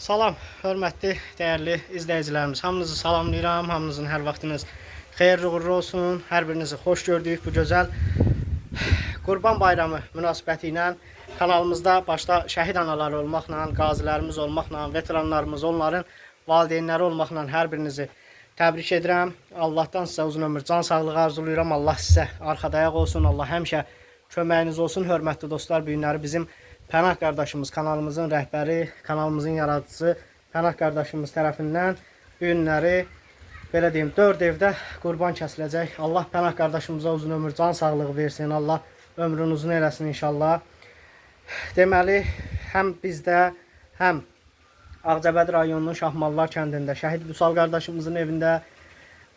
Salam, hörmətli, dəyərli izləyicilərimiz. Hamınızı salamlayıram. Hamınızın hər vaxtınız xeyirli uğurlu olsun. Hər birinizi xoş gördük bu gözəl Qurban Bayramı münasibəti ilə kanalımızda başda şəhid anaları olmaqla, qazilərimiz olmaqla, veteranlarımız, onların valideynləri olmaqla hər birinizi təbrik edirəm. Allahdan sizə uzun ömür, can sağlığı arzulayıram. Allah sizə arxadayaq olsun. Allah həmişə köməyiniz olsun. Hörmətli dostlar, bu günləri bizim Pənah qardaşımız, kanalımızın rəhbəri, kanalımızın yaradıcısı Pənah qardaşımız tərəfindən bu günləri belə deyim 4 evdə qurban kəsiləcək. Allah Pənah qardaşımıza uzun ömür, can sağlığı versin. Allah ömrünü uzun eləsin inşallah. Deməli, həm bizdə, həm Ağcabədi rayonunun Şahmallar kəndində şəhid Vüsal qardaşımızın evində,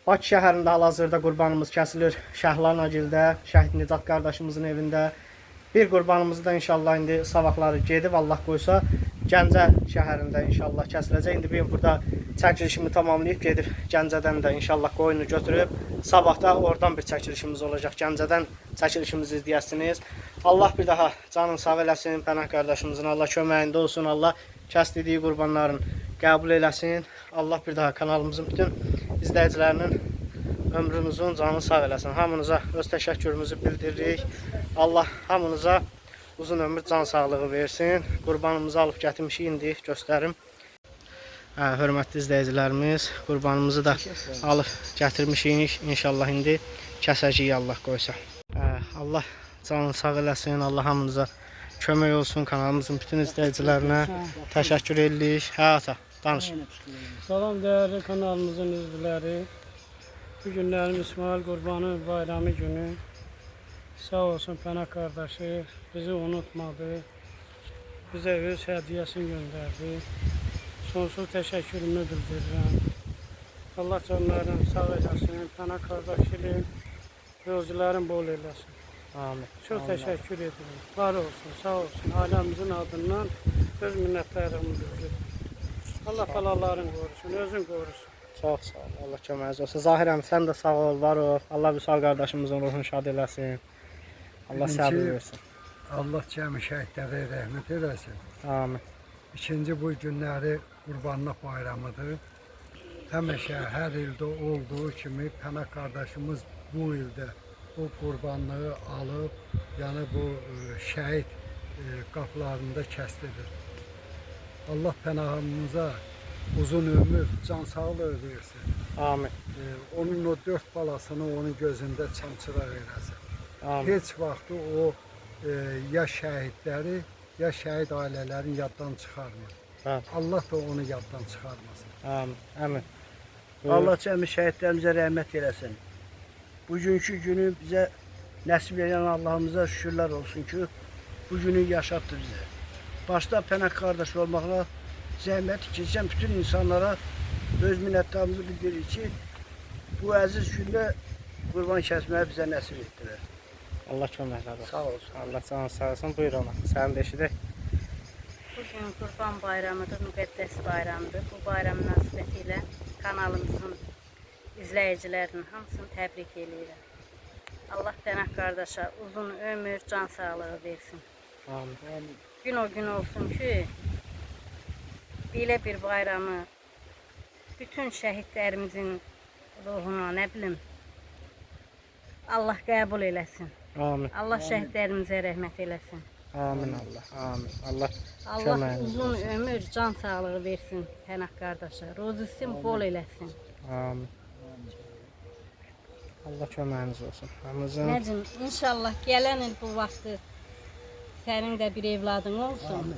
Bakı şəhərində hal-hazırda qurbanımız kəsilir. Şəhlan Agildə şəhid Nicat qardaşımızın evində. Bir qurbanımızı da inşallah indi sabahları gedib Allah qoysa Gəncə şəhərində inşallah kəsiləcək. İndi benim burada çəkilişimi tamamlayıb gedib Gəncədən də inşallah qoyunu götürüb sabahda oradan bir çəkilişimiz olacaq. Gəncədən çəkilişimizi izləyəsiniz. Allah bir daha canın sağ eləsin Pənah qardaşımızın. Allah köməyində olsun. Allah kəsdiyi qurbanların qəbul eləsin. Allah bir daha kanalımızın bütün izləyicilərinin ömrünüzün canını sağ eləsin. Hamınıza öz təşəkkürümüzü bildiririk. Allah hamınıza uzun ömür, can sağlığı versin. Qurbanımızı alıb gətirmişik, indi göstərim. Hörmətli izləyicilərimiz, qurbanımızı da alıb gətirmişik. İnşallah indi kəsəcəyik Allah qoysa. Allah canını sağ eləsin. Allah hamınıza kömək olsun. Kanalımızın bütün izləyicilərinə təşəkkür edirik. Ata, danış. Salam değerli kanalımızın izləyiciləri. Bu günlərin İsmail Qurbanı bayramı günü. Sağ olsun Pənah qardaşı bizi unutmadı. Bizə öz hədiyəsini göndərdi. Sonsuz təşəkkürümü bildirirəm. Allah canlarını sağ eləsin. Pənah qardaşı özlərin bol eləsin. Amin. Çox təşəkkür edirəm. Var olsun, sağ olsun. Ailəmizin adından öz minnətdarlığımı bildirirəm. Allah balaların qorusun, özün qorusun. Çox sağ ol. Allah köməyiniz olsun. Zahirəm sən də sağ ol, var ol. Allah Vüsal qardaşımızın ruhunu şad eləsin. Allah səbir versin. Allah cəmi şəhidlərə rəhmət eləsin. Amin. İkinci bu günləri Qurbanlıq bayramıdır. Həmişə hər ildə olduğu kimi Pənah qardaşımız bu ildə bu qurbanlığı alıb, yəni bu şəhid qapılarında kəsdirir. Allah Pənahımıza uzun ömür, can sağlığı versin. Amin. Onun o 4 balasını onun gözündə çamçıraq eləsin. Amin. Heç vaxtı o ya şəhidləri, ya şəhid ailələrini yaddan çıxarmır. Amin. Allah da onu yaddan çıxarmasın. Amin. Amin. Allah cəmi şəhidlərimizə rəhmət eləsin. Bugünkü günü bizə nəsib edən Allahımıza şükürlər olsun ki, bu günü yaşatdı bizə. Başta Pənah qardaş olmaqla zəhmət keçən bütün insanlara öz minnətdarlığımızı bildiririk ki, bu əziz gündə qurban kəsməyi bizə nəsib etdilər. Allah köməklər olsun. Sağ olsun. Allah canı sağ olsun. Buyur ona. Sənin də eşidək. Bugün Qurban bayramıdır, müqəddəs bayramıdır. Bu bayram münasibəti ilə kanalımızın izləyicilərinin hamısını təbrik edirəm. Allah Pənah qardaşa uzun ömür, can sağlığı versin. Amin. Gün o gün olsun ki, belə bir bayramı bütün şəhidlərimizin ruhuna, nə bilim, Allah qəbul eləsin. Amin. Allah şəhidlərimizə rəhmət eləsin. Amin Allah. Amin. Allah Allah köməyiniz uzun olsun. ömür, can sağlığı versin Pənah qardaşa. Ruzisin bol eləsin. Amin. Allah köməyiniz olsun. Hamımızın Nəcim, inşallah gələn il bu vaxtı sənin də bir evladın olsun.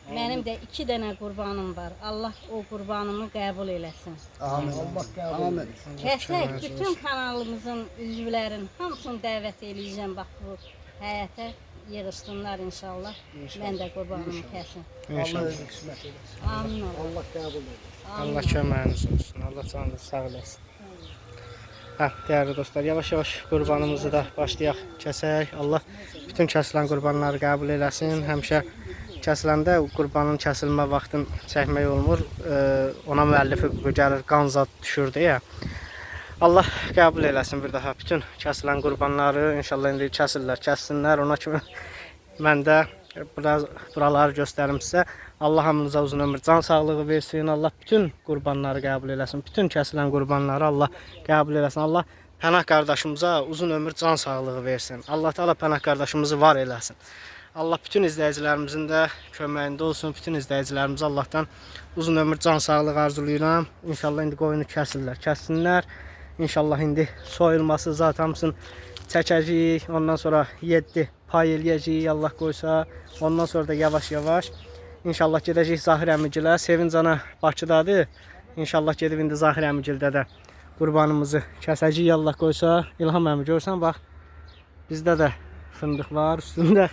Mənim də 2 dənə qurbanım var. Allah o qurbanımı qəbul eləsin. Amin. Allah qəbul etsin. Kəsək bütün kanalımızın üzvlərin hamısını dəvət eləyəcəm bax bu həyətə yığışsınlar inşallah. Mən də qurbanımı kəsim. Allah inşallah. özü qismət eləsin. Amin ola. Allah qəbul etsin. Allah köməyiniz olsun. Allah canınızı sağ eləsin. Değerli dostlar, yavaş-yavaş qurbanımızı da başlayaq kəsək. Allah bütün kəsilən qurbanları qəbul eləsin. Həmişə kəsiləndə qurbanın kəsilmə vaxtını çəkmək olmur. Ona müəllifi gəlir, qan zad düşür deyə. Allah qəbul eləsin bir daha bütün kəsilən qurbanları. İnşallah indi kəsirlər, kəssinlər. Ona kimi mən də buraları göstərim sizə. Allah hamınıza uzun ömür, can sağlığı versin. Allah bütün qurbanları qəbul eləsin. Bütün kəsilən qurbanları Allah qəbul eləsin. Allah Pənah qardaşımıza uzun ömür, can sağlığı versin. Allah Teala Pənah qardaşımızı var eləsin. Allah bütün izləyicilərimizin də köməyində olsun. Bütün izləyicilərimizə Allahdan uzun ömür, can sağlığı arzulayıram. İnşallah indi qoyunu kəssinlər. İnşallah indi soyulması zat hamısını çəkəcəyik. Ondan sonra 7 pay eləyəcəyik Allah qoysa. Ondan sonra da yavaş-yavaş İnşallah gedəcəyik Zahir əmigilə. Sevinc ana Bakıdadır. İnşallah gedib indi Zahir əmigildə də qurbanımızı kəsəcəyik Allah qoysa. İlham əmi görsən bax. Bizdə də fındıq var üstündə.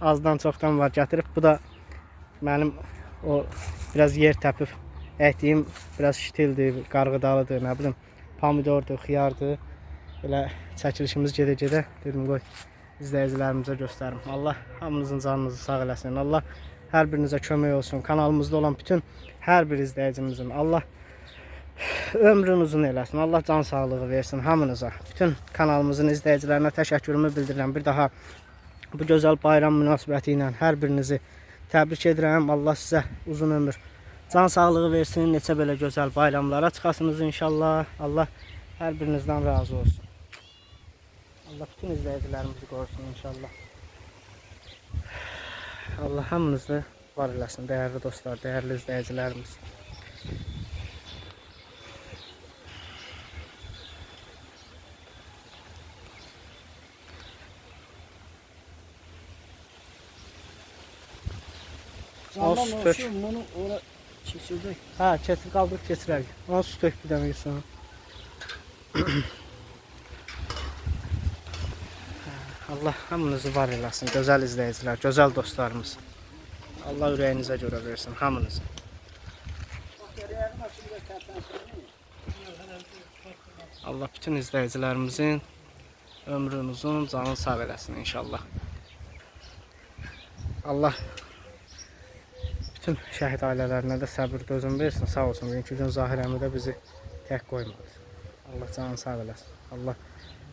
Azdan çoxdan var gətirib. Bu da mənim o biraz yer təpib əkdiyim biraz şitildir, qarğıdalıdır, nə bilim, pomidordur, xiyardır. Elə çəkilişimiz gedə-gedə dedim qoy izləyicilərimizə göstərim. Allah hamınızın canınızı sağ eləsin. Allah hər birinizə kömək olsun. Kanalımızda olan bütün hər bir izləyicimizin Allah ömrünü uzun eləsin. Allah can sağlığı versin hamınıza. Bütün kanalımızın izləyicilərinə təşəkkürümü bildirirəm. Bir daha bu gözəl bayram münasibəti ilə hər birinizi təbrik edirəm. Allah sizə uzun ömür, can sağlığı versin. Neçə belə gözəl bayramlara çıxasınız inşallah. Allah hər birinizdən razı olsun. Allah bütün izləyicilərimizi qorusun inşallah. Allah hamınızı var eləsin, dəyərli dostlar, dəyərli izləyicilərimiz. Candan süt tök. olsun, bunu ora keçirdək. Hə, keçir, qaldırıb keçirək. Ona su tök bir dənə yusun. Allah hamınızı var eləsin, gözəl izləyicilər, gözəl dostlarımız. Allah ürəyinizə görə versin hamınızı. Allah bütün izləyicilərimizin ömrünü uzun, canını sağ eləsin inşallah. Allah bütün şəhid ailələrinə də səbir dözüm versin, sağ olsun. Bugünkü gün Zahir əmi də bizi tək qoymadı. Allah canını sağ eləsin. Allah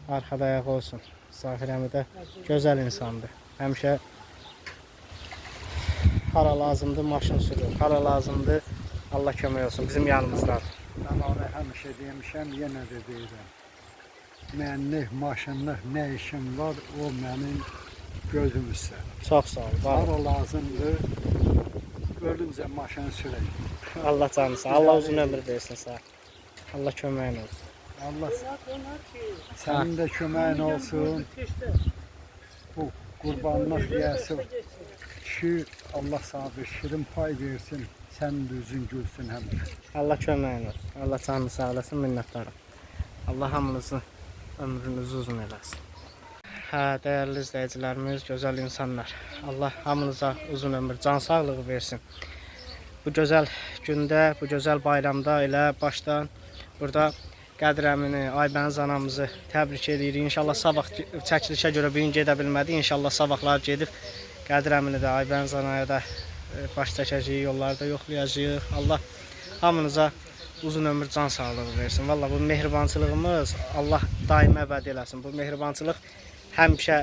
arxada ayağı olsun. Zahir əmi də gözəl insandır. Həmişə hara lazımdır maşın sürür, hara lazımdır Allah kömək olsun, bizim yanımızdadır. Ben ona həmişə demişəm, yenə də deyirəm. Mənlik, maşınlıq nə işim var, o mənim gözüm üstə. Çox sağ ol, var ol. Hara lazımdır, ölüncə maşın sürək. Allah canını sağ, Allah uzun ömür versin sağ. Allah köməyin olsun. Allah sənin də köməyin olsun. Bu qurbanlıq yəsi ki, Allah sana bir şirin pay versin. Sən də üzün gülsün həmişə. Allah köməyin olsun. Allah canını sağ eləsin, minnətdarım. Allah hamınızın ömrünüzü uzun eləsin. Hə, dəyərli izləyicilərimiz, gözəl insanlar. Allah hamınıza uzun ömür, can sağlığı versin. Bu gözəl gündə, bu gözəl bayramda elə başdan burada Qədir əmini, Aybəniz anamızı təbrik edirik. İnşallah sabah çəkilişə görə bugün gedə bilmədi. İnşallah sabahlar gedib Qədir əmini də, Aybəniz anaya da baş çəkəcəyik, yollarda yoxlayacağıq. Allah hamınıza uzun ömür, can sağlığı versin. Vallahi bu mehribançılığımız Allah daim əbədi eləsin. Bu mehribançılıq həmişə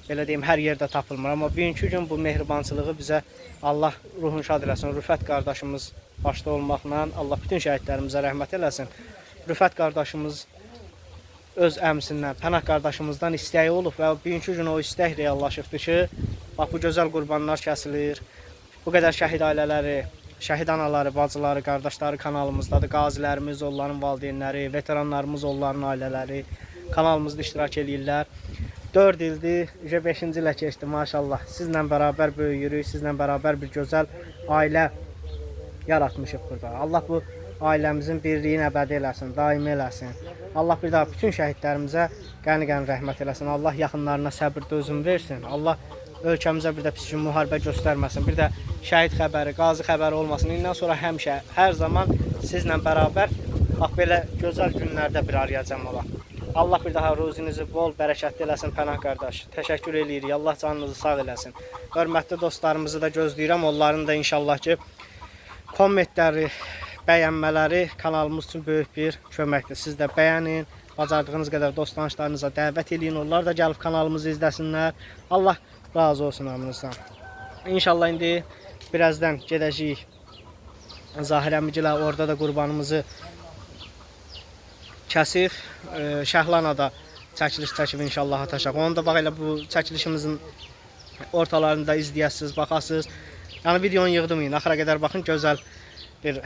belə deyim hər yerdə tapılmır. Amma bugünkü gün bu mehribançılığı bizə Allah ruhunu şad eləsin. Rüfət qardaşımız başda olmaqla Allah bütün şəhidlərimizə rəhmət eləsin. Rüfət qardaşımız öz əmsindən, Pənah qardaşımızdan istəyi olub və bugünkü gün o istək reallaşıbdır ki, bax bu gözəl qurbanlar kəsilir. Bu qədər şəhid ailələri, şəhid anaları, bacıları, qardaşları kanalımızdadır. Qazilərimiz, onların valideynləri, veteranlarımız, onların ailələri kanalımızda iştirak edirlər. 4 ildir, 5-ci ilə keçdi maşallah. Sizlə bərabər böyüyürük, sizlə bərabər bir gözəl ailə yaratmışıq burada. Allah bu ailəmizin birliyini əbədi eləsin, daimi eləsin. Allah bir daha bütün şəhidlərimizə qəni-qəni rəhmət eləsin. Allah yaxınlarına səbir dözüm versin. Allah ölkəmizə bir də pis müharibə göstərməsin. Bir də şəhid xəbəri, qazi xəbəri olmasın. İndən sonra həmişə, hər zaman sizlə bərabər bax belə gözəl günlərdə bir araya cəm olaq. Allah bir daha ruzinizi bol, bərəkətli eləsin Pənah qardaş. Təşəkkür eləyirik. Allah canınızı sağ eləsin. Hörmətli dostlarımızı da gözləyirəm. Onların da inşallah ki kommentləri, bəyənmələri kanalımız üçün böyük bir köməkdir. Siz də bəyənin, bacardığınız qədər dost tanışlarınıza dəvət edin. Onlar da gəlib kanalımızı izləsinlər. Allah razı olsun hamınızdan. İnşallah indi birazdan gedəcəyik Zahir əmigilər, orada da qurbanımızı kəsib, Şəhlanada çəkiliş çəkib inşallah atacaq. Onu da bax elə bu çəkilişimizin ortalarında izləyəsiniz, baxasınız. Yəni videonu yığdım, axıra qədər baxın, gözəl bir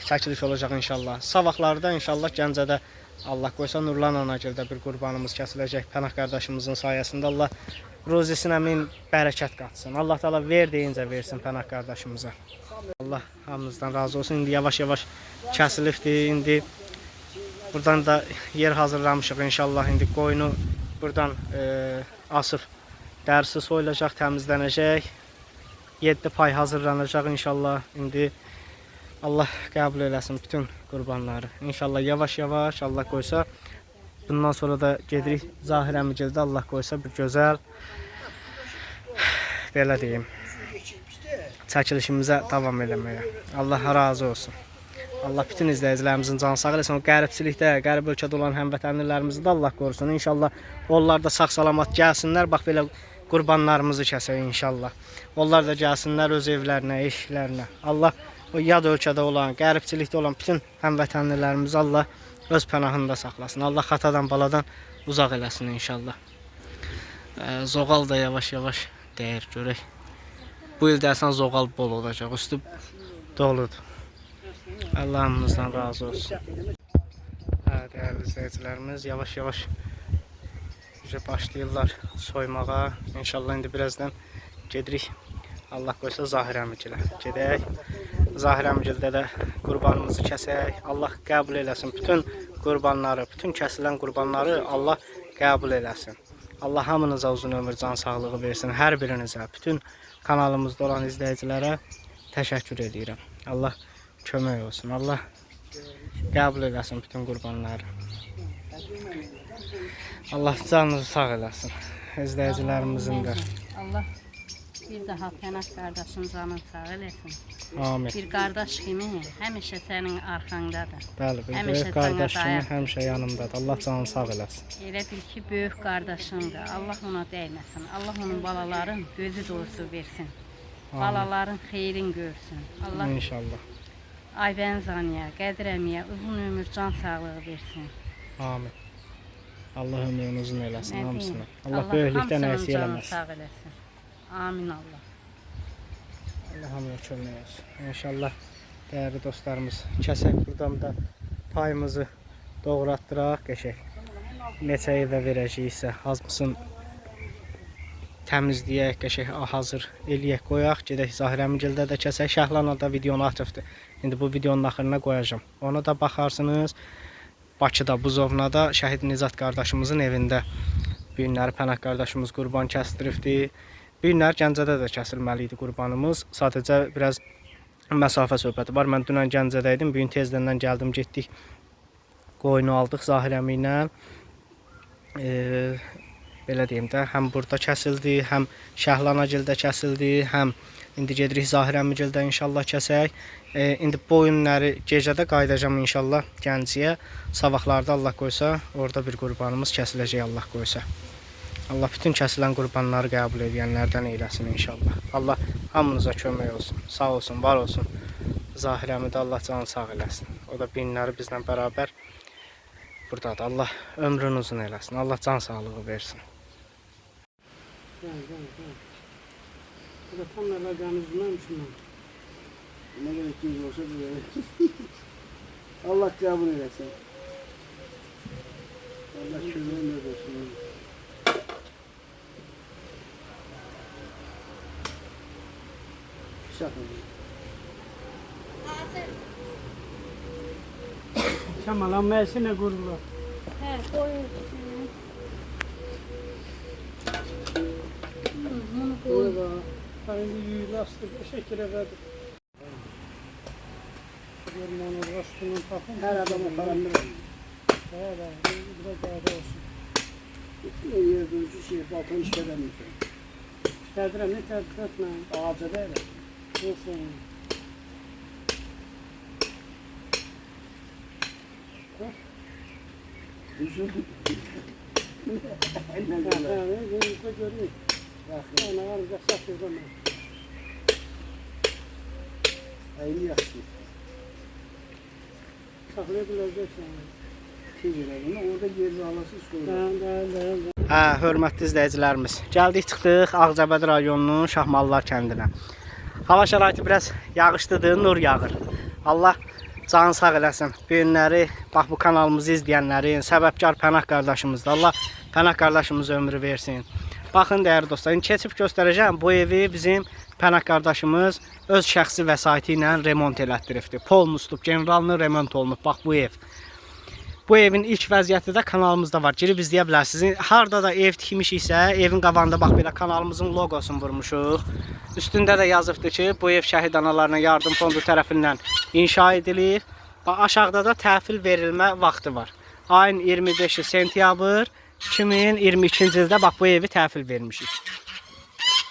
çəkiliş olacaq inşallah. Sabahlarda inşallah Gəncədə Allah qoysa Nurlan Anagildə bir qurbanımız kəsiləcək Pənah qardaşımızın sayəsində. Allah ruzisinə min bərəkət qatsın. Allah Taala ver deyincə versin Pənah qardaşımıza. Allah hamımızdan razı olsun. İndi yavaş-yavaş kəsilibdir. İndi buradan da yer hazırlamışıq inşallah. İndi qoyunu buradan asıb dərisi soyulacaq, təmizlənəcək. 7 pay hazırlanacaq inşallah. İndi Allah qəbul eləsin bütün qurbanları. İnşallah yavaş-yavaş Allah qoysa bundan sonra da gedirik Zahir əmigildə Allah qoysa bir gözəl belə deyim çəkilişimizə davam eləməyə. Allah razı olsun. Allah bütün izləyicilərimizin canı sağ eləsin. O qəribçilikdə, qərib ölkədə olan həmvətənlilərimizi də Allah qorusun. İnşallah onlar da sağ-salamat gəlsinlər. Bax belə qurbanlarımızı kəsək inşallah. Onlar da gəlsinlər öz evlərinə, eşiklərinə. Allah o yad ölkədə olan, qəribçilikdə olan bütün həmvətənlilərimizi Allah öz pənahında saxlasın. Allah xatadan, baladan uzaq eləsin inşallah. Zoğal da yavaş-yavaş dəyir, görək. Bu il dərsən zoğal bol olacaq, üstü doludur. Allahımızdan razı olsun. Dəyərli izləyicilərimiz, yavaş-yavaş başlayırlar soymağa. İnşallah indi birazdan gedirik. Allah qoysa Zahir əmigilə gedək. Zahir əmigildə də qurbanımızı kəsək. Allah qəbul eləsin. Bütün qurbanları, bütün kəsilən qurbanları Allah qəbul eləsin. Allah hamınıza uzun ömür, can sağlığı versin. Hər birinizə, bütün kanalımızda olan izləyicilərə təşəkkür edirəm. Allah kömək olsun. Allah qəbul eləsin bütün qurbanları. Allah canınızı sağ eləsin. İzləyicilərimizin də. Allah bir daha Pənah qardaşın canını sağ eləsin. Amin. Bir qardaş kimi həmişə sənin arxandadır. Bəli, bir böyük qardaş kimi həmişə yanımdadır. Allah canını sağ eləsin. Elə bil ki, böyük qardaşındır. Allah ona dəyməsin. Allah onun balaların gözü doğrusu versin. Balaların xeyrin görsün. Allah İnşallah. Ayvənzaniyə, Qədirəmiyə uzun ömür, can sağlığı versin. Amin. Allah ömrünü uzun eləsin Nə hamısını. deyim? Allah böyüklükdən hamısının əksi canını eləməsin. sağ eləsin. Amin Allah. Allah hamıya kömək olsun. İnşallah dəyərli dostlarımız kəsək buradan da payımızı doğratdıraq qəşək. Neçə evə verəcəyiksə hamısını təmizləyək, qəşək hazır eləyək, qoyaq, gedək Zahir əmigildə də kəsək. Şəhlanada videonu atıbdır. İndi bu videonun axırına qoyacağım. Ona da baxarsınız. Bakıda, Buzovnada Şəhid Nizat qardaşımızın evində bu günləri Pənah qardaşımız qurban kəsdiribdi. Bu günlər Gəncədə də kəsilməli idi qurbanımız. Sadəcə biraz məsafə söhbəti var. Mən dünən Gəncədəydim. Bu gün tezdən gəldim, getdik. Qoyunu aldıq Zahir əmi ilə. Belə deyim də, həm burada kəsildi, həm Şəhlanagildə kəsildi, həm indi gedirik Zahir əmigildə inşallah kəsək. İndi bu günləri gecədə qayıdacağam inşallah Gəncəyə. Sabahlarda Allah qoysa, orada bir qurbanımız kəsiləcək Allah qoysa. Allah bütün kəsilən qurbanları qəbul edənlərdən eyləsin inşallah. Allah hamınıza kömək olsun, sağ olsun, var olsun. Zahir əmi də Allah canı sağ eləsin. O da binləri bizlə bərabər buradadır. Allah ömrünü uzun eləsin, Allah can sağlığı versin. Gel. Bu da tam əlaqəmizdən. Ne gerektiğiniz olsa böyle. Allah kabul eylesin. Allah şükürler olsun. Şakır. Kemal ammayasına qururlar. Hə, qoyun. Burada aynı lastik bir şekilde verdik. Yormanın rastının takım. Her adama falandır. Valla biraz daha da olsun. Ne yer durucu şey balkon işlemiyor. Qədirəm, ne tərtib etməyin. Ağaca da öyle. Olsun. Üzüldü. Gözümüzde görüyor. Yani var da satıyor zaman. Əyni yaxşı. Saxlaya biləcəksən. Tecrübəni orada yerini alasın sonra. Hə, hörmətli izləyicilərimiz. Gəldik çıxdıq Ağcabədi rayonunun Şahmallar kəndinə. Hava şəraiti biraz yağışlıdır, nur yağır. Allah canı sağ eləsin. Bu günləri, bax bu kanalımızı izləyənlərin, səbəbkar Pənah qardaşımızdır. Allah Pənah qardaşımıza ömrü versin. Baxın dəyərli dostlar, indi keçib göstərəcəm. Bu evi bizim Pənah qardaşımız öz şəxsi vəsaiti ilə remont elətdiribdir. Polnustub, generalını remont olunub. Bax bu ev. Bu evin ilk vəziyyəti də kanalımızda var. Girib izləyə bilərsiniz. Harda da ev tikmişiksə, evin qabağında bax belə kanalımızın logosunu vurmuşuq. Üstündə də yazıbdır ki, bu ev şəhid analarına yardım fondu tərəfindən inşa edilir. Bax aşağıda da təhvil verilmə vaxtı var. Ayın 25-i sentyabr 2022-ci ildə bax bu evi təhvil vermişik.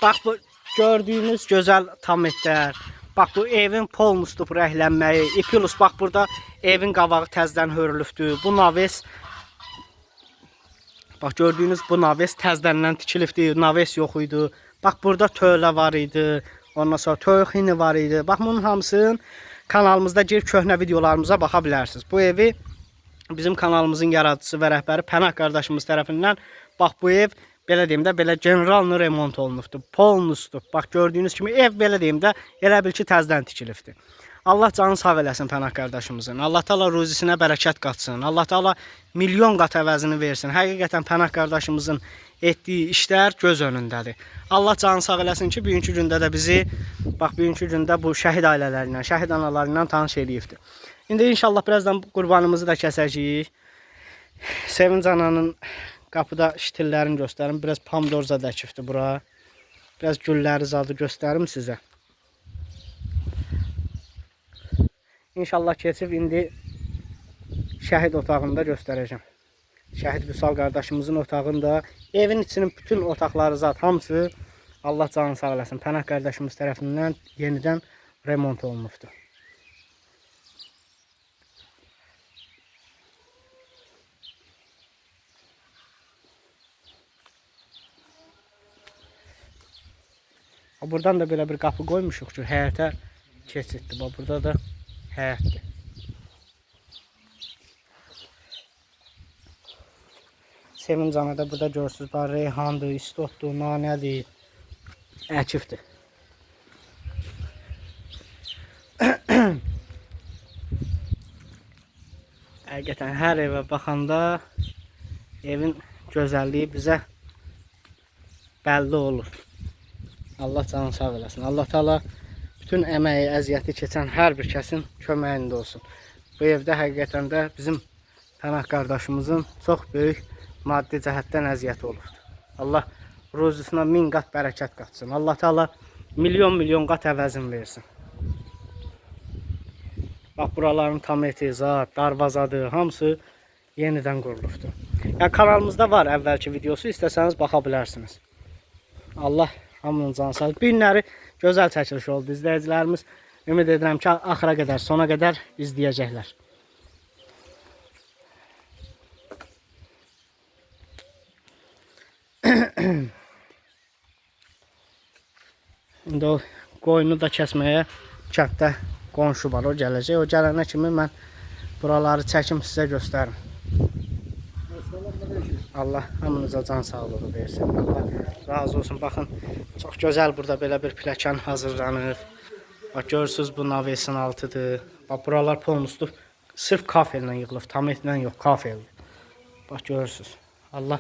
Bax bu gördüyünüz gözəl tametlər. Bax bu evin polnustub rəhlənməyi, ipilus bax burada evin qavağı təzdən hörülübdür. Bu naves bax gördüyünüz bu naves təzdəndən tikilibdir. Naves yox idi. Bax burada tövlə var idi. Ondan sonra tövxini var idi. Bax bunun hamısını kanalımızda girib köhnə videolarımıza baxa bilərsiniz. Bu evi bizim kanalımızın yaradıcısı və rəhbəri Pənah qardaşımız tərəfindən bax bu ev belə deyim də belə generalını remont olunubdur. Polnustub. Bax gördüyünüz kimi ev belə deyim də elə bil ki təzdən tikilibdir. Allah canı sağ eləsin Pənah qardaşımızın. Allah Taala ruzisinə bərəkət qatsın. Allah Taala milyon qat əvəzini versin. Həqiqətən Pənah qardaşımızın etdiyi işlər göz önündədir. Allah canı sağ eləsin ki, bugünkü gündə də bizi bax bugünkü gündə bu şəhid ailələri ilə, şəhid anaları ilə tanış eləyibdir. İndi inşallah birazdan qurbanımızı da kəsəcəyik. Sevinc ananın qapıda şitillərini göstərim. Biraz pomidor zad əkibdir bura. Biraz gülləri zadı göstərim sizə. İnşallah keçib indi şəhid otağında göstərəcəm. Şəhid Vüsal qardaşımızın otağında, evin içinin bütün otaqları zat hamısı Allah canını sağ eləsin. Pənah qardaşımız tərəfindən yenidən remont olunubdur. Buradan da belə bir qapı qoymuşuq ki, həyətə keçiddir. Burada da həyətdir. Sevinc ana da burada görürsünüz. Reyhandır, istotdur, nanədir, əkifdir. Həqiqətən hər evə baxanda evin gözəlliyi bizə bəlli olur. Allah canını sağ eləsin. Allah Taala bütün əməyi, əziyyəti keçən hər bir kəsin köməyində olsun. Bu evdə həqiqətən də bizim Pənah qardaşımızın çox böyük maddi cəhətdən əziyyəti olubdur. Allah ruzusuna 1000 qat bərəkət qatsın. Allah Taala milyon qat əvəzini versin. Bax buraların tam etizat, darvazadır, hamısı yenidən qurulubdur. Yəni kanalımızda var əvvəlki videosu, istəsəniz baxa bilərsiniz. Allah hamının canı sağ olsun. Bu günləri gözəl çəkiliş oldu. İzləyicilərimiz ümid edirəm ki, axıra qədər, sona qədər izləyəcəklər. İndi o qoyunu da kəsməyə kənddə qonşu var, o gələcək. O gələnə kimi mən buraları çəkim sizə göstərim. Allah hamınıza can sağlığı versin. Allah razı olsun. Baxın, çox gözəl burada belə bir pləkan hazırlanır. Bax görürsünüz bu navesin altıdır. Bax buralar polnustub sırf kafellə yığılıb, tametlə yox, kafeldir. Bax görürsünüz. Allah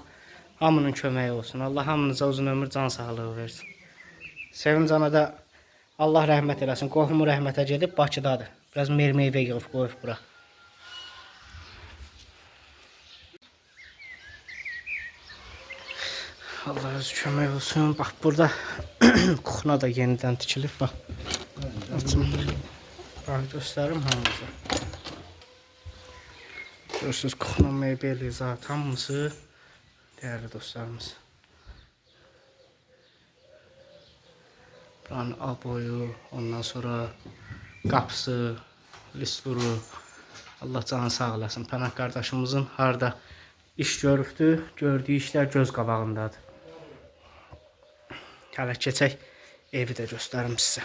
hamının köməyi olsun. Allah hamınıza uzun ömür, can sağlığı versin. Sevinc ana da Allah rəhmət eləsin. Qohumu rəhmətə gedib Bakıdadır. Biraz meyvə yığıb qoyub bura. Allah öz kömək olsun. Bax burada kuxna da yenidən tikilib. Bax. Bax göstərim hamımıza. Görürsünüz kuxna meyvəli zat hamısı dəyərli dostlarımız. Buranın aboyu, ondan sonra qapısı, listuru. Allah canı sağ eləsin. Pənah qardaşımızın harda iş görübdür, gördüyü işlər göz qabağındadır. Hələ keçək evi də göstərim sizə.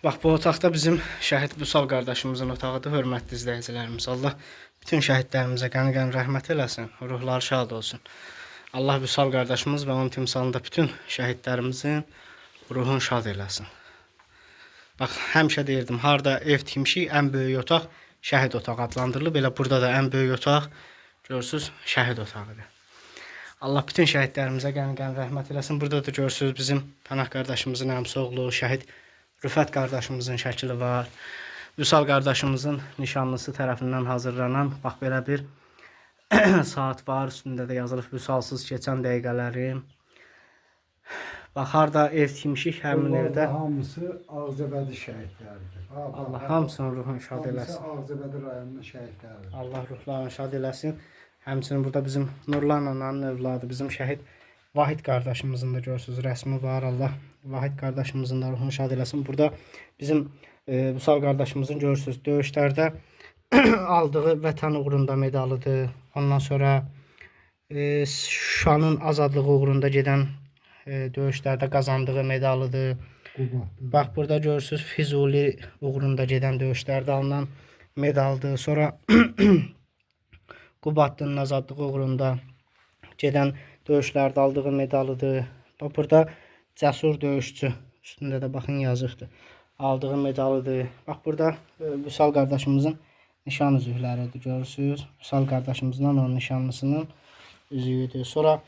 Bax bu otaqda bizim şəhid Vüsal qardaşımızın otağıdır, hörmətli izləyicilərimiz. Allah bütün şəhidlərimizə qəni-qəni rəhmət eləsin, ruhları şad olsun. Allah Vüsal qardaşımız və onun timsalında bütün şəhidlərimizin ruhunu şad eləsin. Bax, həmişə deyirdim, harda ev tikmişik, ən böyük otaq şəhid otağı adlandırılıb. Elə burada da ən böyük otaq, görürsünüz, şəhid otağıdır. Allah bütün şəhidlərimizə qəni-qəni rəhmət eləsin. Burada da görürsünüz, bizim Pənah qardaşımızın əmsi oğlu, şəhid Rüfət qardaşımızın şəkili var. Vüsal qardaşımızın nişanlısı tərəfindən hazırlanan, bax belə bir saat var. Üstündə də yazılıb Vüsalsız keçən dəqiqələrim. Bax, harda ev tikmişik, həmin evdə. Hamısı Ağcabədi şəhidləridir. Allah hamısının ruhunu şad eləsin. Hamısı Ağcabədi rayonunun şəhidləridir. Allah ruhlarını şad eləsin. Həmçinin burada bizim Nurlan ananın övladı, bizim şəhid Vahid qardaşımızın da görürsünüz rəsmi var. Allah Vahid qardaşımızın da ruhunu şad eləsin. Burada bizim Vüsal qardaşımızın görürsünüz döyüşlərdə aldığı vətən uğrunda medalıdır. Ondan sonra Şuşanın azadlığı uğrunda gedən döyüşlərdə qazandığı medalıdır. Bax burada görürsünüz Füzuli uğrunda gedən döyüşlərdə alınan medaldır. Sonra Qubadlının azadlığı uğrunda gedən döyüşlərdə aldığı medalıdır. Bax burada cəsur döyüşçü üstündə də baxın yazıbdır. Aldığı medalıdır. Bax burada Vüsal qardaşımızın nişan üzükləridir, görürsünüz. Vüsal qardaşımızla onun nişanlısının üzüyüdür. Sonra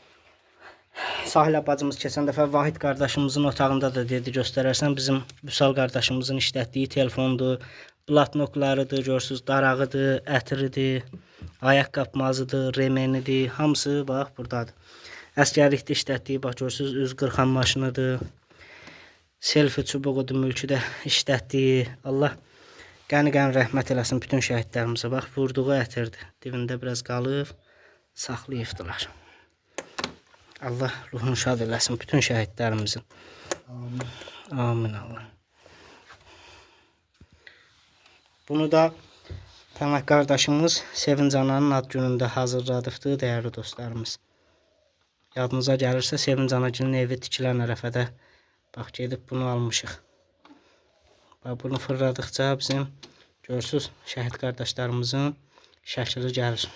Sahilə bacımız keçən dəfə Vahid qardaşımızın otağında da dedi göstərərsən. Bizim Vüsal qardaşımızın işlətdiyi telefondur, blatnoklarıdır, görürsünüz, darağıdır, ətiridir, ayaq qapmazıdır, remenidir. Hamısı bax buradadır. Əskərlikdə işlətdiyi, bax görürsünüz, üz qırxan maşınıdır. Selfie çubuğudur, mülkü də işlətdiyi. Allah qəni-qəni rəhmət eləsin bütün şəhidlərimizə. Bax, vurduğu ətirdir. Dibində biraz qalıb, saxlayıbdılar. Allah ruhunu şad eləsin bütün şəhidlərimizin. Amin. Amin Allah. Bunu da Pənah qardaşımız Sevinc ananın ad günündə hazırladıqdır, dəyərli dostlarımız. Yadınıza gəlirsə, Sevinc anacının evi tikilən ərəfədə bax, gedib bunu almışıq. Bax, bunu fırladıqca bizim görürsünüz, şəhid qardaşlarımızın şəkili gəlir.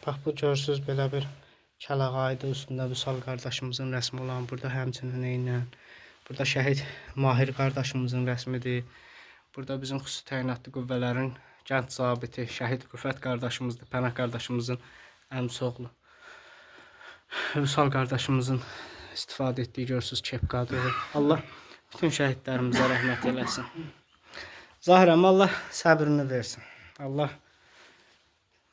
Bax, bu görürsünüz, belə bir kəlağaydı, üstündə Vüsal qardaşımızın rəsmi olan, burada həmçinin eynən. Burada şəhid Mahir qardaşımızın rəsmidir. Burada bizim xüsusi təyinatlı qüvvələrin gənc zabiti, şəhid Rüfət qardaşımızdır, Pənah qardaşımızın əmsi oğlu. Vüsal qardaşımızın istifadə etdiyi görürsünüz kepqadır. Allah bütün şəhidlərimizə rəhmət eləsin. Zahirəm, Allah səbrini versin. Allah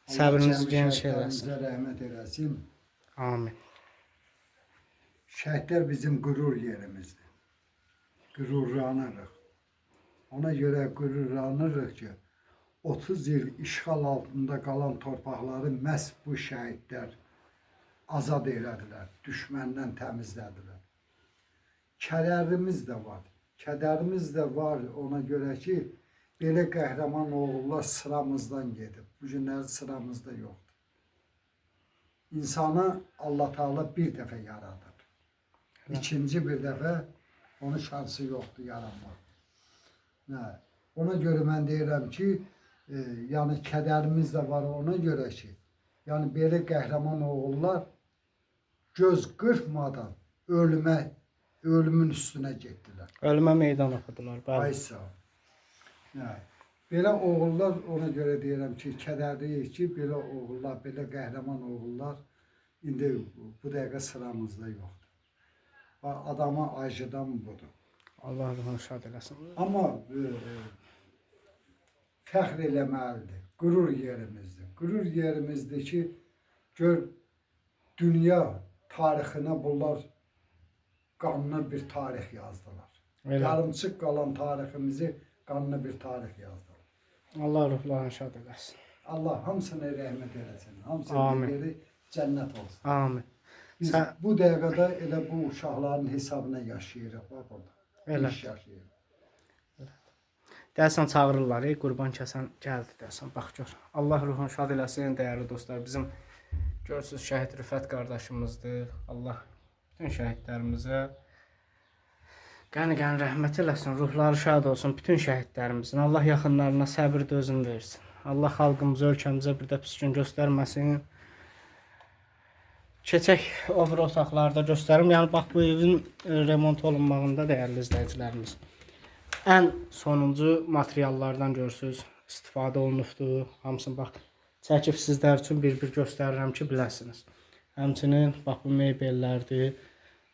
səbrinizi geniş eləsin. Şəhidlərimizə rəhmət eləsin. Amin. Şəhidlər bizim qürur yerimizdir. Qürurlanırıq. Ona görə qürurlanırıq ki, 30 il işğal altında qalan torpaqları məhz bu şəhidlər azad elədilər, düşməndən təmizlədilər. Kədərimiz də var. Kədərimiz də var ona görə ki, belə qəhrəman oğullar sıramızdan gedib. Bu günlər sıramızda yoxdur. İnsanı Allah Teala bir dəfə yaradır. İkinci bir dəfə onun şansı yoxdur yaranmaq. Ona görə mən deyirəm ki, yəni kədərimiz də var ona görə ki, yəni belə qəhrəman oğullar göz qırpmadan ölümün üstünə getdilər. Ölümə meydan oxudular. Ay sağ ol. Belə oğullar ona görə deyirəm ki, kədərliyik ki, belə oğullar, belə qəhrəman oğullar indi bu dəqiqə sıramızda yoxdur. Adamı acıdan budur. Allah ruhunu şad eləsin. Amma fəxr eləməlidir. Qürur yerimizdir. Qürur yerimizdir ki, gör dünya tarixinə bunlar qanlı bir tarix yazdılar. Yarımçıq qalan tariximizi qanlı bir tarix yazdılar. Allah ruhlarını şad eləsin. Allah hamısına rəhmət eləsin. Hamısına yeri cənnət olsun. Amin. Biz bu dəqiqədə elə bu uşaqların hesabına yaşayırıq. Bax orada. Elə. İş yaşayırıq. Deyəsən çağırırlar, qurban kəsən gəldi deyəsən. Bax gör. Allah ruhunu şad eləsin, dəyərli dostlar. Bizim görsüz şəhid Rüfət qardaşımızdır. Allah bütün şəhidlərimizə qəni-qəni rəhmət eləsin, ruhları şad olsun bütün şəhidlərimizin. Allah yaxınlarına səbir dözüm versin. Allah xalqımıza, ölkəmizə bir də pis gün göstərməsin. Keçək o bir otaqlarda göstərim. Yəni bax bu evin remont olunmağında dəyərli izləyicilərimiz. Ən sonuncu materiallardan görürsüz, istifadə olunubdur. Hamısını bax çəkib sizlər üçün bir-bir göstərirəm ki, biləsiniz. Həmçinin bax bu mebellərdir.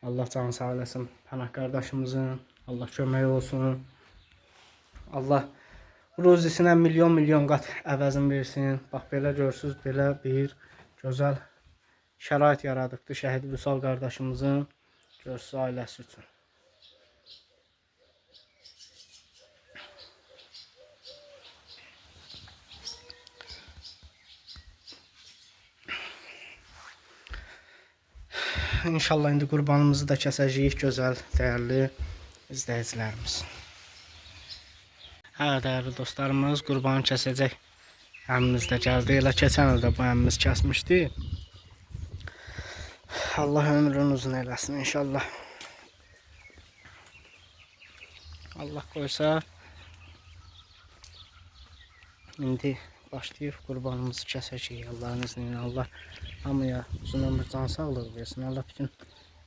Allah canı sağ eləsin Pənah qardaşımızın. Allah kömək olsun. Allah ruzisinə milyon qat əvəzini versin. Bax belə görürsüz, belə bir gözəl şərait yaradıbdır şəhid Vüsal qardaşımızın görürsüz ailəsi üçün. İnşallah indi qurbanımızı da kəsəcəyik gözəl, dəyərli izləyicilərimiz. Hə, dəyərli dostlarımız, qurbanı kəsəcək əmimiz də gəldi. Elə keçən ildə bu əmimiz kəsmişdi. Allah ömrünü uzun eləsin inşallah. Allah qoysa indi başlayıb qurbanımızı kəsəcəyik Allahın izni ilə. Allah hamıya uzun ömür can sağlığı versin. Allah bütün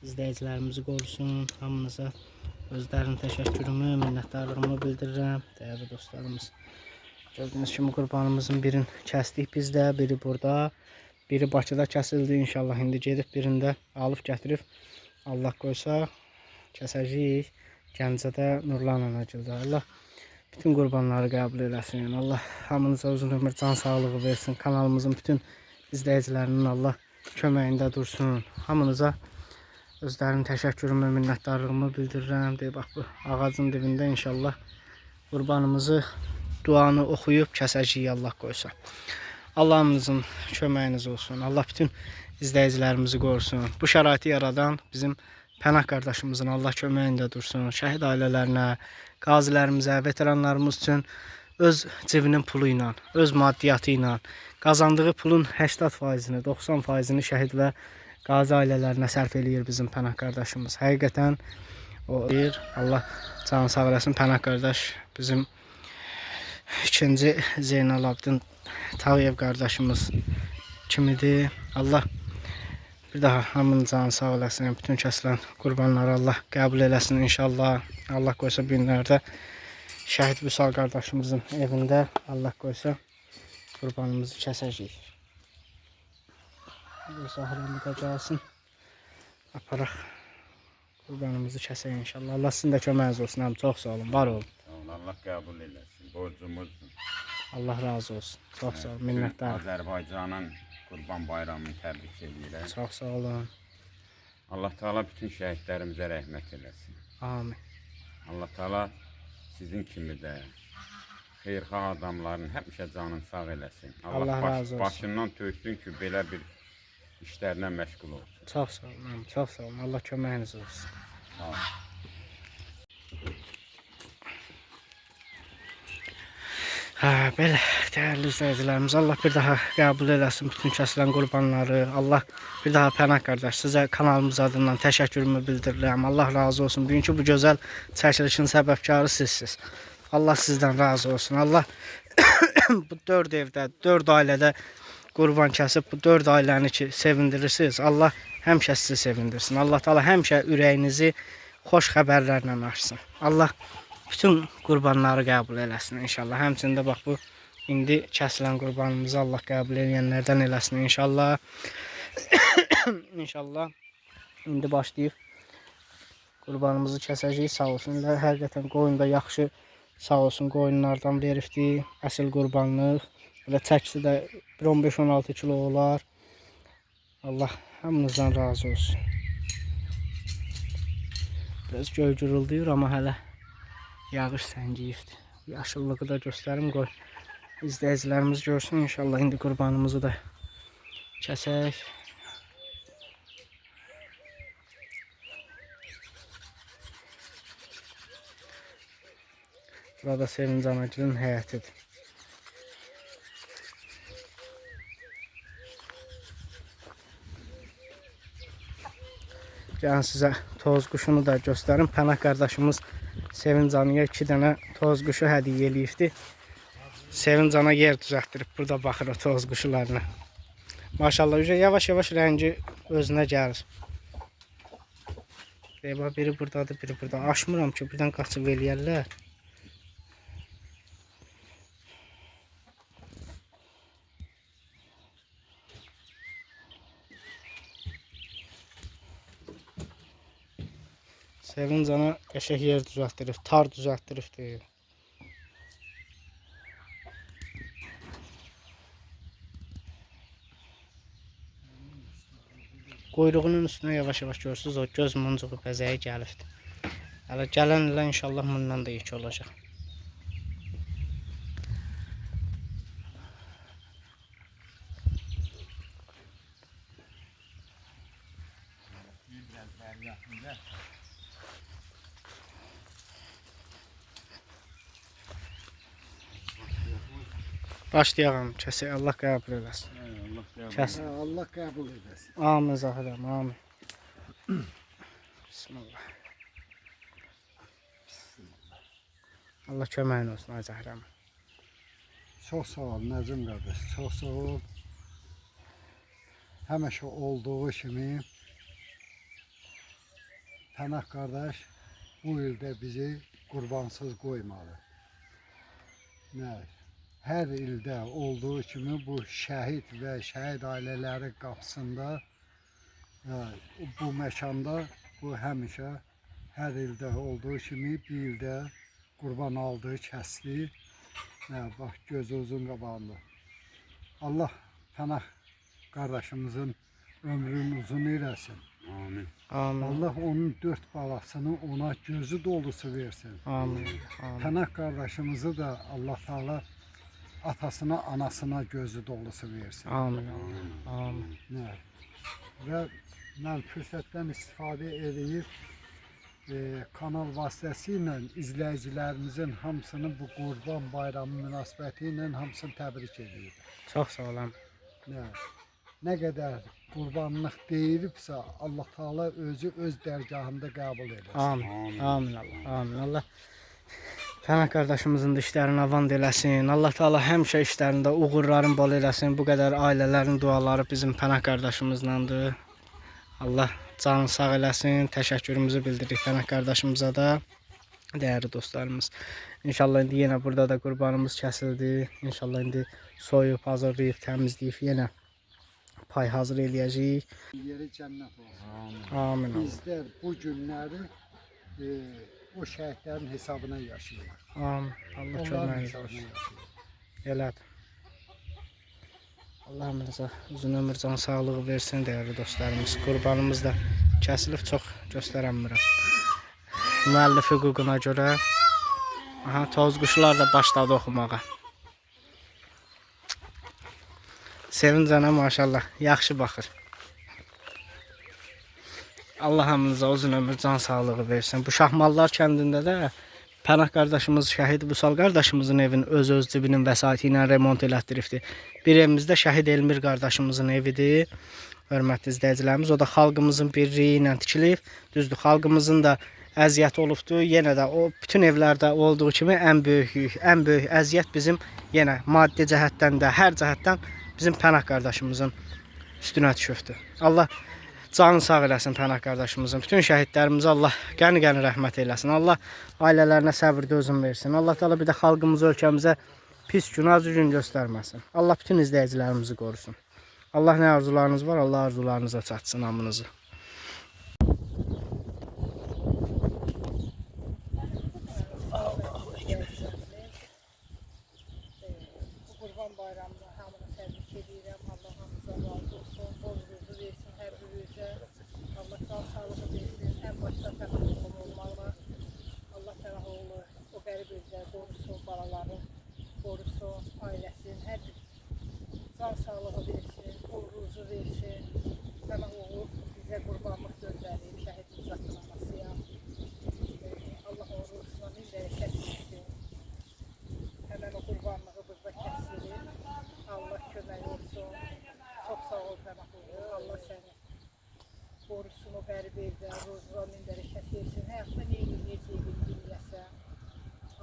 izləyicilərimizi qorusun. Hamınıza özlərinin təşəkkürümü, minnətdarlığımı bildirirəm. Dəyərli dostlarımız. Gördüyünüz kimi qurbanımızın birini kəsdik biz də, biri burada. Biri Bakıda kəsildi inşallah. İndi gedib birində alıb gətirib Allah qoysa kəsəcəyik. Gəncədə Nurlan anacıldı. Allah bütün qurbanları qəbul eləsin. Allah hamınıza uzun ömür can sağlığı versin. Kanalımızın bütün izləyicilərinin Allah köməyində dursun. Hamınıza özlərinin təşəkkürümü, minnətdarlığımı bildirirəm. Deyib bax bu ağacın dibində inşallah qurbanımızı duanı oxuyub kəsəcəyik Allah qoysa. Allah'ımızın köməyiniz olsun. Allah bütün izləyicilərimizi qorusun. Bu şəraiti yaradan bizim Pənah qardaşımızın Allah köməyində dursun. Şəhid ailələrinə, qazilərimizə, veteranlarımız üçün öz cibinin pulu ilə, öz maddiyyatı ilə qazandığı pulun 80%-ni, 90%-ni şəhid və qazi ailələrinə sərf eləyir bizim Pənah qardaşımız. Həqiqətən o deyir. Allah canı sağ eləsin. Pənah qardaş bizim ikinci Zeynalabdin Tağıyev qardaşımız kimidir. Allah bir daha hamının canı sağ eləsin. Bütün kəsilən qurbanları Allah qəbul eləsin inşallah. Allah qoysa bu günlərdə şəhid Vüsal qardaşımızın evində Allah qoysa qurbanımızı kəsəcəyik. Zahirəmi də gəlsin. Aparaq qurbanımızı kəsək inşallah. Allah sizin də köməyiniz olsun. Həm çox sağ olun. Var olun. Allah qəbul eləsin. Borcumuzdur. Allah razı olsun. Çox sağ olun. Minnətdarım. Azərbaycanın Qurban Bayramını təbrik edirəm. Çox sağ olun. Allah Teala bütün şəhidlərimizə rəhmət eləsin. Amin. Allah Teala sizin kimi də xeyirxah adamların həmişə canını sağ eləsin. Allah razı olsun. Başından töksün ki, belə bir işlərlə məşğul olsun. Çox sağ olun. Çox sağ olun. Allah köməyiniz olsun. Sağ olun. Belə dəyərli izləyicilərimiz, Allah bir daha qəbul eləsin bütün kəsilən qurbanları. Allah bir daha Pənah qardaş sizə kanalımız adından təşəkkürümü bildirirəm. Allah razı olsun. Bugünkü bu gözəl çəkilişin səbəbkarı sizsiniz. Allah sizdən razı olsun. Allah bu 4 evdə, 4 ailədə qurban kəsib bu 4 ailəni ki sevindirirsiniz. Allah həmişə sizi sevindirsin. Allah Teala həmişə ürəyinizi xoş xəbərlərlə açsın. Allah bütün qurbanları qəbul eləsin inşallah. Həmçində bax bu indi kəsilən qurbanımızı Allah qəbul edənlərdən eləsin inşallah. İnşallah indi başlayıb qurbanımızı kəsəcəyik. Sağ olsunlar. Həqiqətən qoyun da yaxşı sağ olsun qoyunlardan veribdi. Əsl qurbanlıq. Belə çəkisi də 15-16 kilo olar. Allah hamınızdan razı olsun. Biraz göy gürüldüyür amma hələ yağış səngiyibdir. Yaşıllığı da göstərim qoy. İzləyicilərimiz görsün inşallah. İndi qurbanımızı da kəsək. Burada Sevinç Anagil'in həyətidir. Gəlin sizə toz quşunu da göstərim. Pənah qardaşımız Sevinç Anaya 2 dənə toz quşu hədiyyə eləyibdi. Sevinç Ana yer düzəltdirib burada baxır o toz quşularına. Maşallah yavaş-yavaş rəngi özünə gəlir. Biri buradadır, biri burada. Aşmıram ki, birdən qaçıb eləyərlər. Sevinç Ana qəşəng yer düzəltdirib, tar düzəltdirib deyir. Quyruğunun üstünə yavaş-yavaş görürsünüz, o göz muncuğu bəzəyi gəlibdir. Hələ gələn ilə inşallah bundan da yekə olacaq. Başlayalım, kəsək, Allah qəbul eləsin. Kəs. Allah qəbul edesin. Amin Zahirəm, amin. Bismillah. Allah köməyin olsun, ay Zahirəm. Çox sağ ol Nəcim qardaş, çox sağ ol. Həmişə olduğu kimi Pənah qardaş bu ildə bizi qurbansız qoymadı. Nə? Hər ildə olduğu kimi bu şəhid və şəhid ailələri qapısında, bu məkanda, bu həmişə hər ildə olduğu kimi bir ildə qurban aldığı kəsdi. Bax, gözü uzun qabağında. Allah Pənah qardaşımızın ömrünü uzun eləsin. Amin. Amin. Allah onun 4 balasını ona gözü dolusu versin. Amin. Amin. Pənah qardaşımızı da Allah Taala atasına, anasına gözü dolusu versin. Amin. Amin. Və mən fürsətdən istifadə edib kanal vasitəsilə izləyicilərimizin hamısını bu Qurban Bayramı münasibəti ilə hamısını təbrik edirəm. Çox sağ olun. Nə qədər qurbanlıq deyilibsə, Allah Taala özü öz dərgahında qəbul edir. Amin. Amin Allah. Amin Allah. Pənah qardaşımızın da işlərini avan eləsin. Allah Taala həmişə işlərində uğurların bol eləsin. Bu qədər ailələrin duaları bizim Pənah qardaşımızlandır. Allah canını sağ eləsin. Təşəkkürümüzü bildiririk Pənah qardaşımıza da. Dəyərli dostlarımız. İnşallah indi yenə burada da qurbanımız kəsildi. İnşallah indi soyub, hazırlayıb, təmizləyib yenə pay hazır eləyəcəyik. Yeri cənnət olsun. Amin. Bizlər bu günləri o şəhidlərin hesabına yaşayırlar. Amin. Allah Onların köməyiniz hesabına olsun. yaşayırlar. Elədir. Allah əmrinizə uzun ömür, can sağlığı versin dəyərli dostlarımız. Qurbanımız da kəsilib, çox göstərəmirəm. Müəllif hüququna görə toz quşlar da başladı oxumağa. Sevinç Ana maşallah yaxşı baxır. Allah hamınıza uzun ömür, can sağlığı versin. Bu Şahmallar kəndində də Pənah qardaşımız, şəhid Vüsal qardaşımızın evini öz cibinin vəsaiti ilə remont elətdiribdi. Bir evimizdə şəhid Elmir qardaşımızın evidir. Hörmətli izləyicilərimiz, o da xalqımızın birliyi ilə tikilib. Düzdür, xalqımızın da əziyyəti olubdur. Yenə də o bütün evlərdə olduğu kimi ən böyük əziyyət bizim yenə maddi cəhətdən də, hər cəhətdən bizim Pənah qardaşımızın üstünə düşübdür. Allah canını sağ eləsin Pənah qardaşımızın. Bütün şəhidlərimizə Allah qəni-qəni rəhmət eləsin. Allah ailələrinə səbir dözüm versin. Allah Teala bir də xalqımız, ölkəmizə pis gün, acı gün göstərməsin. Allah bütün izləyicilərimizi qorusun. Allah nə arzularınız var, Allah arzularınıza çatsın hamınızı. Qurban bayramında hamını təbrik edirəm. Allah hamınıza razı olsun. Bol ruzu versin hər birinizə. Allah can sağlığı versin. Ən başda Pənah oğlu olmalı. Allah Pənah oğlu o qərib özlə qorusun, balaları qorusun, ailəsinin hər bir can sağlığı versin, bol ruzu versin. Pənah oğlu bizə qorusun o qəribə evdə, Rozura minbəri şəf versin. Həyatda necə dinləyəsə,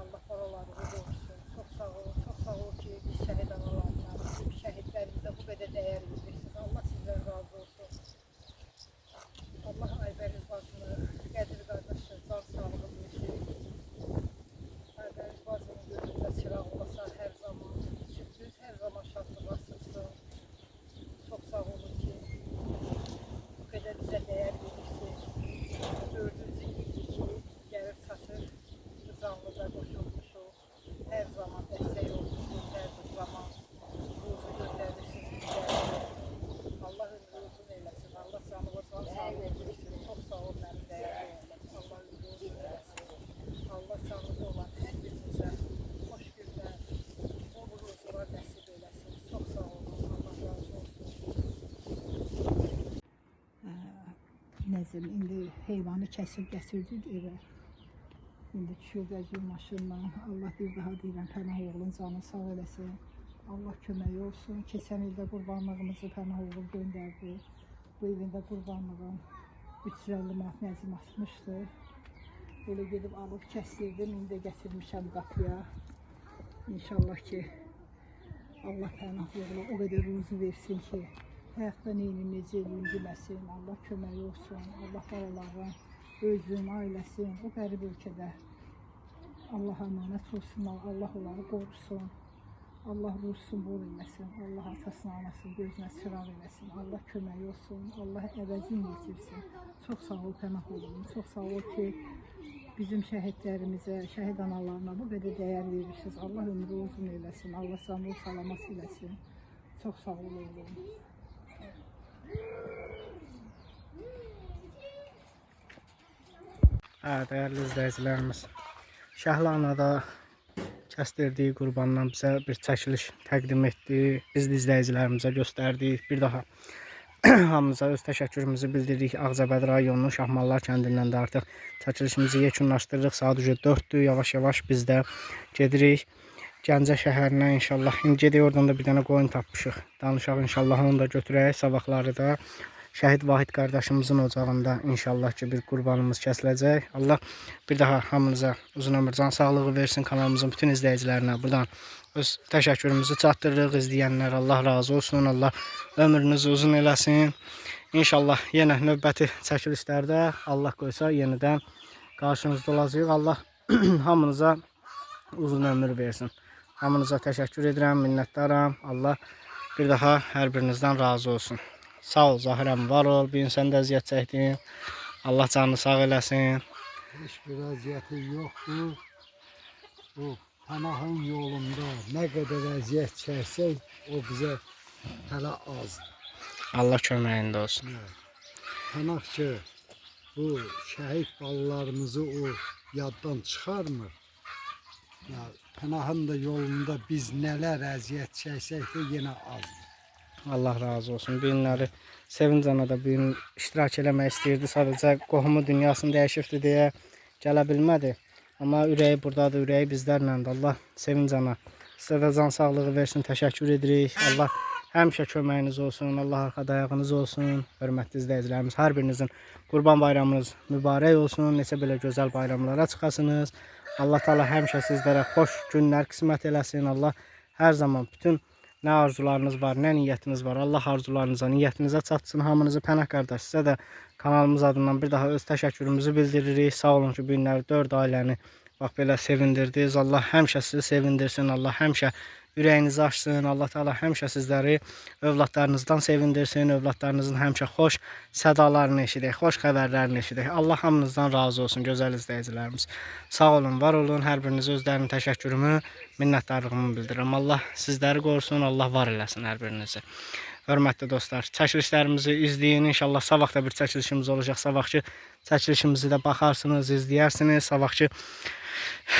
Allah balalarını qorusun. Çox sağ ol ki, biz şəhid analarına, bizim şəhidlərimizə bu qədər dəyər verirsiniz. Allah sizdən razı olsun. Allah Aybəniz bacını, Qədir qardaşı, can sağlığı versin. Aybəniz bacının gözündə çıraq olasa hər zaman, sürpriz hər zaman şadlığa sıxsın. Çox sağ olun ki, bu qədər bizə dəyər verirsiniz. 4-cü ildir ki, gəlib çatır, canlıda qoşulmuşuq. Hər zaman dəstək olmuşuq, hər bir zaman ruzu göndərirsiniz bizlərə. Allah ömrü uzun eyləsin, Allah canıva can sağlığı versin. Çox sağ ol mənim dəyərli oğlum, Allah ömrü uzun eyləsin. Allah canlıda olan hər birinizə xoş günlər, bol ruzular nəsib eyləsin. Çox sağ olun, Allah razı olsun. Nəzim, indi heyvanı kəsib gətirdik evə. İndi düşüb əziyyə maşınla. Allah bir daha deyirəm, Pənah oğlun canı sağ eləsin. Allah köməyi olsun. Keçən ildə qurbanlığımızı Pənah oğlum göndərdi. Bu evində qurbanlığın 350 manat Nəzim atmışdı. Böyle gedib alıb kəsdirdim. İndi də gətirmişəm qapıya. İnşallah ki, Allah Pənah oğlu o qədər ruzu versin ki, həyatda neyini necə eləyim deməsin. Allah köməyi olsun. Allah balaların, özün, ailəsin, o qərib ölkədə Allah'a əmanət olsunlar. Allah onları qorusun. Allah ruhsun bol eləsin. Allah atasını, anasını gözünə çıraq eləsin. Allah köməyi olsun. Allah əvəzini yetirsin. Çox sağ ol Pənah oğlum. Çox sağ ol ki, bizim şəhidlərimizə, şəhid analarına bu qədər dəyər verirsiniz. Allah ömrü uzun eləsin. Allah canlı salamat eləsin. Çox sağ ol oğlum. Dəyərli izləyicilərimiz, Şəhlanada kəsdirdiyi qurbandan bizə bir çəkiliş təqdim etdi. Biz də izləyicilərimizə göstərdik. Bir daha hamımıza öz təşəkkürümüzü bildiririk. Ağcabədi rayonunun Şahmallar kəndindən də artıq çəkilişimizi yekunlaşdırırıq. Saat 4-dür. Yavaş-yavaş biz də gedirik Gəncə şəhərinə inşallah. İndi gedək oradan da bir dənə qoyun tapmışıq. Danışaq inşallah, onu da götürək. Sabahları da Şəhid Vahid qardaşımızın ocağında inşallah ki bir qurbanımız kəsiləcək. Allah bir daha hamınıza uzun ömür, can sağlığı versin. Kanalımızın bütün izləyicilərinə buradan öz təşəkkürümüzü çatdırırıq. İzləyənlər Allah razı olsun. Allah ömrünüzü uzun eləsin. İnşallah yenə növbəti çəkilişlərdə Allah qoysa yenidən qarşınızda olacağıq. Allah hamınıza uzun ömür versin. Hamınıza təşəkkür edirəm, minnətdaram. Allah bir daha hər birinizdən razı olsun. Sağ ol Zahirəm, var ol. Bir gün sən də əziyyət çəkdin. Allah canını sağ eləsin. Heç bir əziyyəti yoxdur. Bu Pənahın yolunda nə qədər əziyyət çəksək, o bizə hələ azdır. Allah köməyində olsun. Pənah ki, bu şəhid balalarımızı o yaddan çıxarmır. Ya, Pənahın da yolunda biz nələr əziyyət çəksək də yenə azdır. Allah razı olsun. Bu günləri Sevinc ana da bu gün iştirak eləmək istəyirdi. Sadəcə qohumu dünyasını dəyişibdi deyə gələ bilmədi. Amma ürəyi buradadır, ürəyi bizlərlədir. Allah Sevinc ana sizə də can sağlığı versin. Təşəkkür edirik. Allah həmişə köməyiniz olsun. Allah arxada ayağınız olsun. Hörmətli izləyicilərimiz, hər birinizin Qurban bayramınız mübarək olsun. Neçə belə gözəl bayramlara çıxasınız. Allah Taala həmişə sizlərə xoş günlər qismət eləsin. Allah hər zaman bütün nə arzularınız var, nə niyyətiniz var, Allah arzularınıza, niyyətinizə çatsın. Hamınızı Pənah qardaş, sizə də kanalımız adından bir daha öz təşəkkürümüzü bildiririk. Sağ olun ki, bu günləri 4 ailəni bax belə sevindirdiniz. Allah həmişə sizi sevindirsin. Allah həmişə ürəyinizi açsın. Allah Taala həmişə sizləri övladlarınızdan sevindirsin. Övladlarınızın həmişə xoş sədalarını eşidək, xoş xəbərlərini eşidək. Allah hamınızdan razı olsun, gözəl izləyicilərimiz. Sağ olun, var olun. Hər birinizə özlərinin təşəkkürümü, minnətdarlığımı bildirirəm. Allah sizləri qorusun, Allah var eləsin hər birinizi. Hörmətli dostlar, çəkilişlərimizi izləyin. İnşallah sabah da bir çəkilişimiz olacaq. Sabahki çəkilişimizi də baxarsınız, izləyərsiniz. Sabahki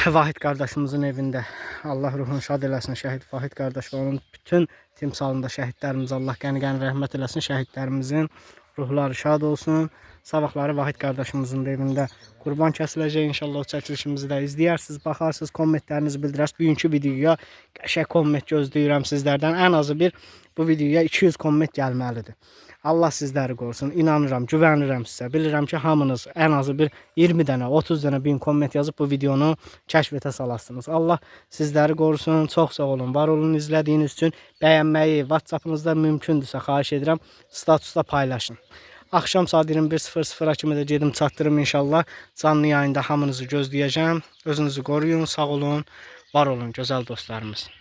Vahid qardaşımızın evində Allah ruhunu şad eləsin. Şəhid Vahid qardaş və onun bütün timsalında şəhidlərimiz Allah qəni-qəni rəhmət eləsin. Şəhidlərimizin ruhları şad olsun. Sabahları Vahid qardaşımızın da evində qurban kəsiləcək. İnşallah o çəkilişimizi də izləyərsiniz, baxarsınız, kommentlərinizi bildirərsiniz. Bugünkü videoya qəşəng komment gözləyirəm sizlərdən. Ən azı bir bu videoya 200 komment gəlməlidir. Allah sizləri qorusun. İnanıram, güvənirəm sizə. Bilirəm ki, hamınız ən azı bir 20 dənə, 30 dənə bin komment yazıb bu videonu kəşfətə salasınız. Allah sizləri qorusun. Çox sağ olun, var olun izlədiyiniz üçün. Bəyənməyi WhatsApp-ınızda mümkündürsə xahiş edirəm, statusda paylaşın. Axşam saat 21:00-a kimi də gedim çatdırım inşallah. Canlı yayında hamınızı gözləyəcəm. Özünüzü qoruyun, sağ olun, var olun gözəl dostlarımız.